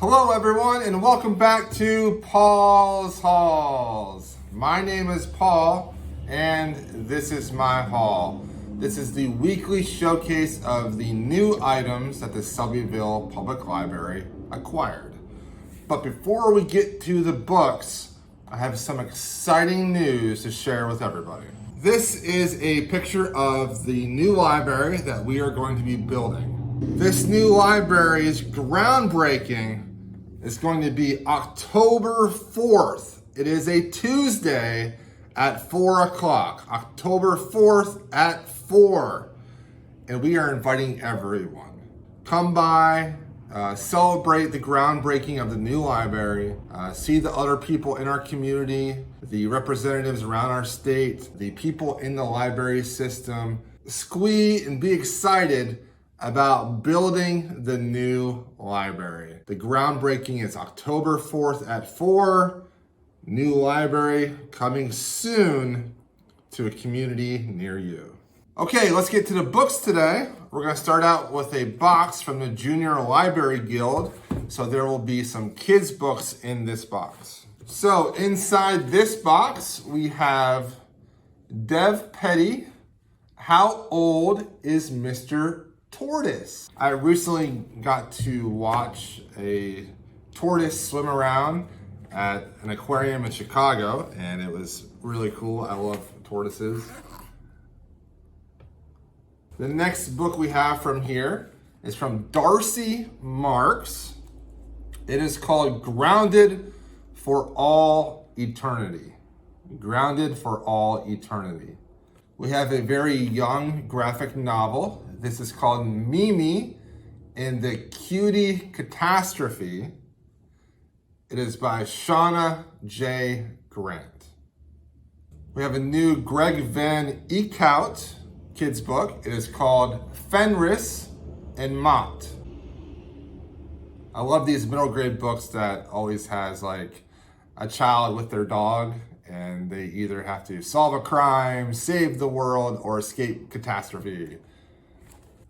Hello everyone and welcome back to Paul's Halls. My name is Paul and this is my haul. This is the weekly showcase of the new items that the Selbyville Public Library acquired. But before we get to the books, I have some exciting news to share with everybody. This is a picture of the new library that we are going to be building. This new library is groundbreaking. It's going to be October 4th. It is a Tuesday at 4 o'clock. October 4th at 4. And we are inviting everyone. Come by, celebrate the groundbreaking of the new library, see the other people in our community, the representatives around our state, the people in the library system, squee and be excited about building the new library. The groundbreaking is October 4th at 4. New library coming soon to a community near you. Okay, let's get to the books today. We're gonna start out with a box from the Junior Library Guild. So there will be some kids' books in this box. So inside this box, we have Dev Petty, How Old is Mr. Tortoise? I recently got to watch a tortoise swim around at an aquarium in Chicago, and it was really cool. I love tortoises. The next book we have from here is from Darcy Marks. It is called Grounded for All Eternity. Grounded for All Eternity. We have a very young graphic novel. This is called Mimi and the Cutie Catastrophe. It is by Shauna J. Grant. We have a new Greg Van Eekhout kids book. It is called Fenris and Mott. I love these middle grade books that always has like a child with their dog and they either have to solve a crime, save the world, or escape catastrophe.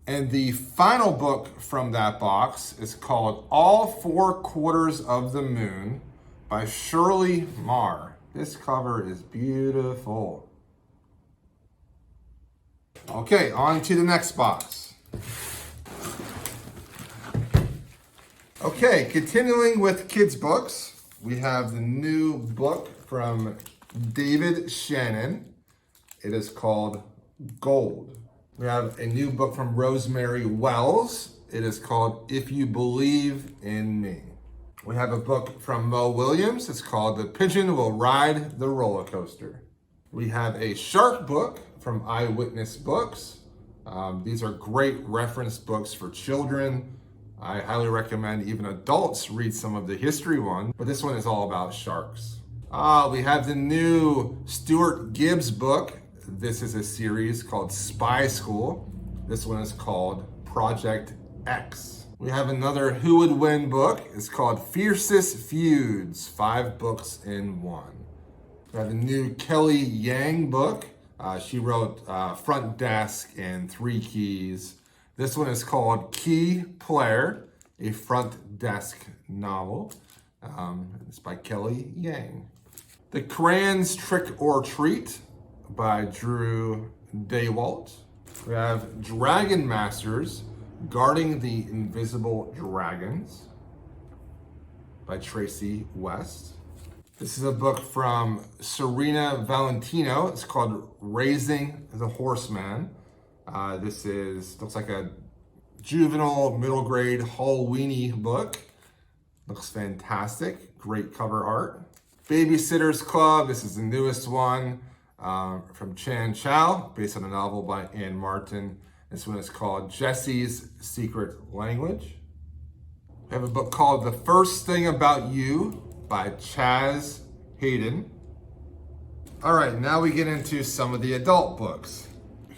And the final book from that box is called All Four Quarters of the Moon by Shirley Marr. This cover is beautiful. Okay, on to the next box. Okay, continuing with kids' books, we have the new book from David Shannon. It is called Gold. We have a new book from Rosemary Wells. It is called If You Believe in Me. We have a book from Mo Williams. It's called The Pigeon Will Ride the Roller Coaster. We have a shark book from Eyewitness Books. These are great reference books for children. I highly recommend even adults read some of the history ones, but this one is all about sharks. We have the new Stuart Gibbs book. This is a series called Spy School. This one is called Project X. We have another Who Would Win book. It's called Fiercest Feuds, 5 books in 1. We have a new Kelly Yang book. She wrote Front Desk and 3 Keys. This one is called Key Player, a front desk novel. It's by Kelly Yang. The Crayons Trick or Treat by Drew Daywalt. We have Dragon Masters, Guarding the Invisible Dragons by Tracy West. This is a book from Serena Valentino. It's called Raising the Horseman. This looks like a juvenile middle grade Halloweeny book. Looks fantastic. Great cover art. Babysitter's Club. This is the newest one from Chan Chow, based on a novel by Anne Martin. This one is called Jesse's Secret Language. We have a book called The First Thing About You by Chaz Hayden. All right, now we get into some of the adult books.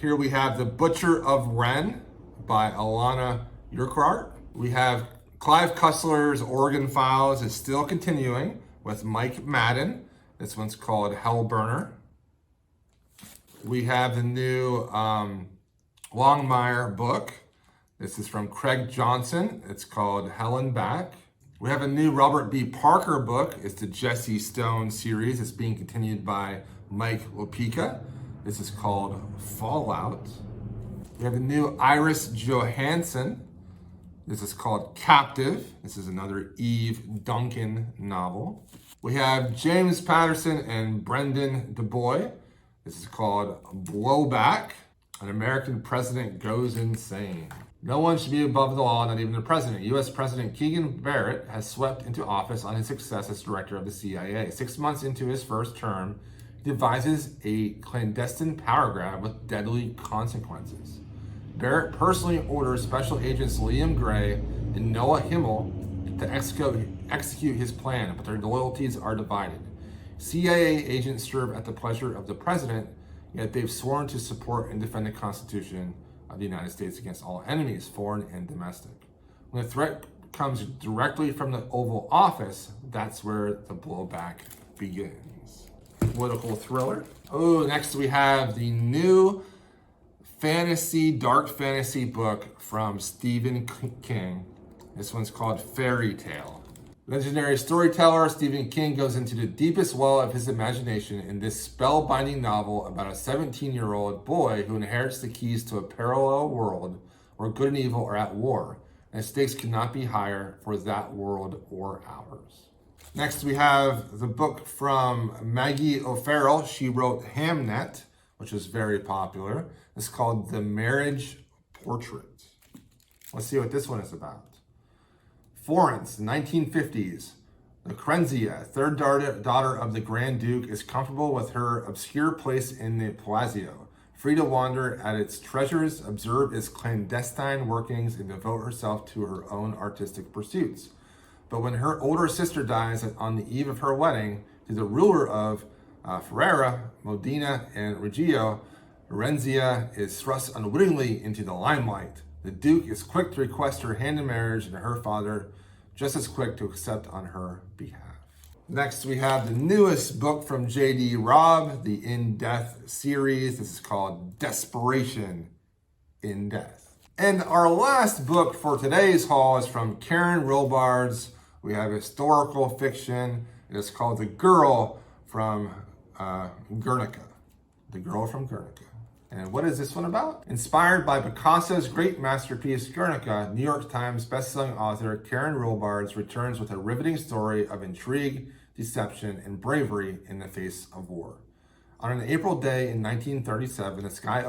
Here we have The Butcher of Wren by Alana Urquhart. We have Clive Cussler's Oregon Files is still continuing with Mike Madden. This one's called Hellburner. We have the new Longmire book. This is from Craig Johnson. It's called Hell and Back. We have a new Robert B. Parker book. It's the Jesse Stone series. It's being continued by Mike Lopeka. This is called Fallout. We have a new Iris Johansson. This is called Captive. This is another Eve Duncan novel. We have James Patterson and Brendan DuBois. This is called Blowback. An American president goes insane. No one should be above the law, not even the president. U.S. President Keegan Barrett has swept into office on his success as director of the CIA. 6 months into his first term, he devises a clandestine power grab with deadly consequences. Barrett personally orders Special Agents Liam Gray and Noah Himmel to execute his plan, but their loyalties are divided. CIA agents serve at the pleasure of the president, yet they've sworn to support and defend the Constitution of the United States against all enemies, foreign and domestic. When the threat comes directly from the Oval Office, that's where the blowback begins. Political thriller. Oh, next we have the new dark fantasy book from Stephen King. This one's called Fairy Tale. Legendary storyteller Stephen King goes into the deepest well of his imagination in this spellbinding novel about a 17-year-old boy who inherits the keys to a parallel world where good and evil are at war, and the stakes cannot be higher for that world or ours. Next, we have the book from Maggie O'Farrell. She wrote Hamnet, which was very popular. It's called The Marriage Portrait. Let's see what this one is about. Florence, 1950s. Lucrezia, third daughter of the Grand Duke, is comfortable with her obscure place in the Palazzo, free to wander at its treasures, observe its clandestine workings, and devote herself to her own artistic pursuits. But when her older sister dies on the eve of her wedding to the ruler of Ferrara, Modena, and Reggio, Lucrezia is thrust unwittingly into the limelight. The Duke is quick to request her hand in marriage, and her father just as quick to accept on her behalf. Next, we have the newest book from J.D. Robb, the In Death series. This is called Desperation in Death. And our last book for today's haul is from Karen Rilbard's. We have historical fiction. It is called The Girl from Guernica. The Girl from Guernica. And what is this one about? Inspired by Picasso's great masterpiece, Guernica, New York Times bestselling author Karen Rilbard's returns with a riveting story of intrigue, deception, and bravery in the face of war. On an April day in 1937, the sky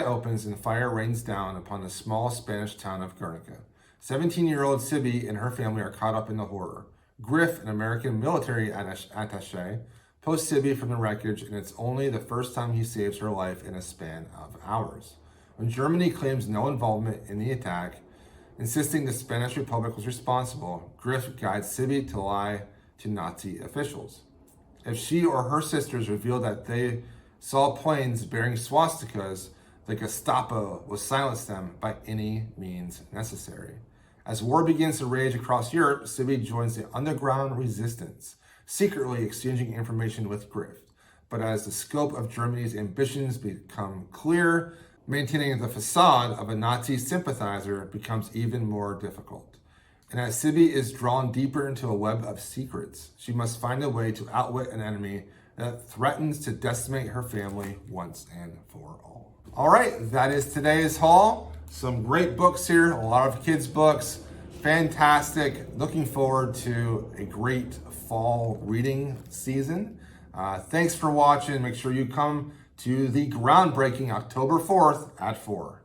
opens and fire rains down upon the small Spanish town of Guernica. 17-year-old Sibby and her family are caught up in the horror. Griff, an American military attaché, posts Sibby from the wreckage, and it's only the first time he saves her life in a span of hours. When Germany claims no involvement in the attack, insisting the Spanish Republic was responsible, Griff guides Sibby to lie to Nazi officials. If she or her sisters reveal that they saw planes bearing swastikas, the Gestapo will silence them by any means necessary. As war begins to rage across Europe, Sibby joins the underground resistance, secretly exchanging information with Griff. But as the scope of Germany's ambitions become clear, maintaining the facade of a Nazi sympathizer becomes even more difficult. And as Sibby is drawn deeper into a web of secrets, she must find a way to outwit an enemy that threatens to decimate her family once and for all. All right, that is today's haul. Some great books here, a lot of kids' books. Fantastic. Looking forward to a great fall reading season. Thanks for watching. Make sure you come to the groundbreaking October 4th at 4.